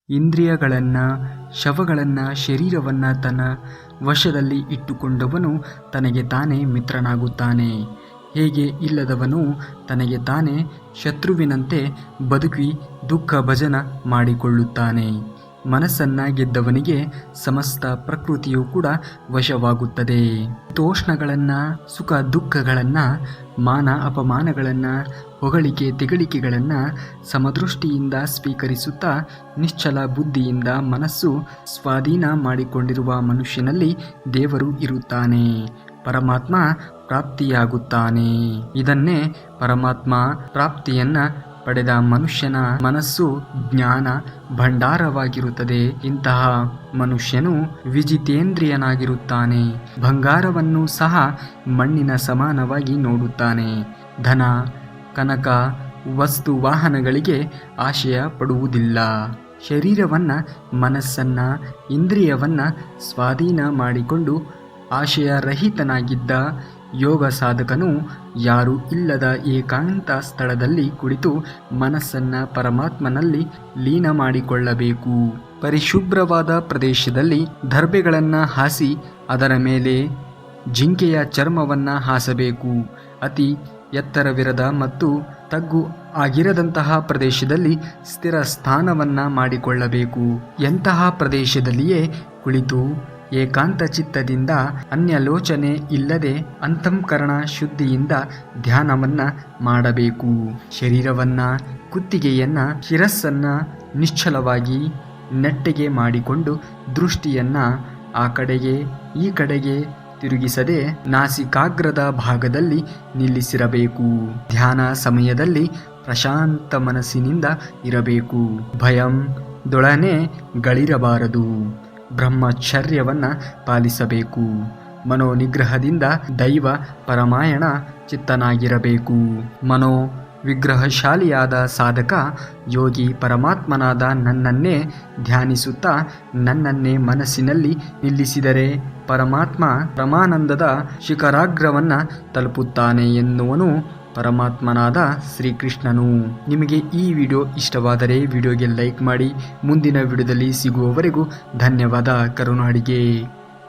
ಇಂದ್ರಿಯಗಳನ್ನು, ಶವಗಳನ್ನು, ಶರೀರವನ್ನು ತನ್ನ ವಶದಲ್ಲಿ ಇಟ್ಟುಕೊಂಡವನು ತನಗೆ ತಾನೇ ಮಿತ್ರನಾಗುತ್ತಾನೆ. ಹೇಗೆ ಇಲ್ಲದವನು ತನಗೆ ತಾನೇ ಶತ್ರುವಿನಂತೆ ಬದುಕಿ ದುಃಖ ಭಜನ ಮಾಡಿಕೊಳ್ಳುತ್ತಾನೆ. ಮನಸ್ಸನ್ನು ಗೆದ್ದವನಿಗೆ ಸಮಸ್ತ ಪ್ರಕೃತಿಯು ಕೂಡ ವಶವಾಗುತ್ತದೆ. ತೋಷಣಗಳನ್ನು, ಸುಖ ದುಃಖಗಳನ್ನು, ಮಾನ ಅಪಮಾನಗಳನ್ನು, ಹೊಗಳಿಕೆ ತೆಗಳಿಕೆಗಳನ್ನು ಸಮದೃಷ್ಟಿಯಿಂದ ಸ್ವೀಕರಿಸುತ್ತಾ ನಿಶ್ಚಲ ಬುದ್ಧಿಯಿಂದ ಮನಸ್ಸು ಸ್ವಾಧೀನ ಮಾಡಿಕೊಂಡಿರುವ ಮನುಷ್ಯನಲ್ಲಿ ದೇವರು ಇರುತ್ತಾನೆ, ಪರಮಾತ್ಮ ಪ್ರಾಪ್ತಿಯಾಗುತ್ತಾನೆ. ಇದನ್ನೇ ಪರಮಾತ್ಮ ಪ್ರಾಪ್ತಿಯನ್ನ ಪಡೆದ ಮನುಷ್ಯನ ಮನಸ್ಸು ಜ್ಞಾನ ಭಂಡಾರವಾಗಿರುತ್ತದೆ. ಇಂತಹ ಮನುಷ್ಯನು ವಿಜಿತೇಂದ್ರಿಯನಾಗಿರುತ್ತಾನೆ. ಬಂಗಾರವನ್ನು ಸಹ ಮಣ್ಣಿನ ಸಮಾನವಾಗಿ ನೋಡುತ್ತಾನೆ. ಧನ ಕನಕ ವಸ್ತು ವಾಹನಗಳಿಗೆ ಆಶಯ ಪಡುವುದಿಲ್ಲ. ಶರೀರವನ್ನು, ಮನಸ್ಸನ್ನು, ಇಂದ್ರಿಯವನ್ನು ಸ್ವಾಧೀನ ಮಾಡಿಕೊಂಡು ಆಶಯರಹಿತನಾಗಿದ್ದ ಯೋಗ ಸಾಧಕನು ಯಾರೂ ಇಲ್ಲದ ಏಕಾಂತ ಸ್ಥಳದಲ್ಲಿ ಕುಳಿತು ಮನಸ್ಸನ್ನು ಪರಮಾತ್ಮನಲ್ಲಿ ಲೀನ ಮಾಡಿಕೊಳ್ಳಬೇಕು. ಪರಿಶುಭ್ರವಾದ ಪ್ರದೇಶದಲ್ಲಿ ದರ್ಬೆಗಳನ್ನು ಹಾಸಿ ಅದರ ಮೇಲೆ ಜಿಂಕೆಯ ಚರ್ಮವನ್ನು ಹಾಸಬೇಕು. ಅತಿ ಎತ್ತರವಿರದ ಮತ್ತು ತಗ್ಗು ಆಗಿರದಂತಹ ಪ್ರದೇಶದಲ್ಲಿ ಸ್ಥಿರ ಸ್ಥಾನವನ್ನು ಮಾಡಿಕೊಳ್ಳಬೇಕು. ಎಂತಹ ಪ್ರದೇಶದಲ್ಲಿಯೇ ಕುಳಿತು ಏಕಾಂತ ಚಿತ್ತದಿಂದ ಅನ್ಯಲೋಚನೆ ಇಲ್ಲದೆ ಅಂತಃಕರಣ ಶುದ್ಧಿಯಿಂದ ಧ್ಯಾನವನ್ನು ಮಾಡಬೇಕು. ಶರೀರವನ್ನು, ಕುತ್ತಿಗೆಯನ್ನು, ಶಿರಸ್ಸನ್ನು ನಿಶ್ಚಲವಾಗಿ ನೆಟ್ಟಗೆ ಮಾಡಿಕೊಂಡು ದೃಷ್ಟಿಯನ್ನು ಆ ಕಡೆಗೆ ಈ ಕಡೆಗೆ ತಿರುಗಿಸದೆ ನಾಸಿಕಾಗ್ರದ ಭಾಗದಲ್ಲಿ ನಿಲ್ಲಿಸಿರಬೇಕು. ಧ್ಯಾನ ಸಮಯದಲ್ಲಿ ಪ್ರಶಾಂತ ಮನಸ್ಸಿನಿಂದ ಇರಬೇಕು. ಭಯದೊಡನೆ ಗಳಿರಬಾರದು. ಬ್ರಹ್ಮಚರ್ಯವನ್ನು ಪಾಲಿಸಬೇಕು. ಮನೋನಿಗ್ರಹದಿಂದ ದೈವ ಪರಮಾಯಣ ಚಿತ್ತನಾಗಿರಬೇಕು. ಮನೋ ವಿಗ್ರಹಶಾಲಿಯಾದ ಸಾಧಕ ಯೋಗಿ ಪರಮಾತ್ಮನಾದ ನನ್ನನ್ನೇ ಧ್ಯಾನಿಸುತ್ತಾ ನನ್ನನ್ನೇ ಮನಸ್ಸಿನಲ್ಲಿ ನಿಲ್ಲಿಸಿದರೆ ಪರಮಾತ್ಮ ಪರಮಾನಂದದ ಶಿಖರಾಗ್ರವನ್ನು ತಲುಪುತ್ತಾನೆ ಎನ್ನುವನು ಪರಮಾತ್ಮನಾದ ಶ್ರೀಕೃಷ್ಣನು. ನಿಮಗೆ ಈ ವಿಡಿಯೋ ಇಷ್ಟವಾದರೆ ವಿಡಿಯೋಗೆ ಲೈಕ್ ಮಾಡಿ. ಮುಂದಿನ ವಿಡಿಯೋದಲ್ಲಿ ಸಿಗುವವರೆಗೂ ಧನ್ಯವಾದ. ಕರುನಾಡಿಗೆ.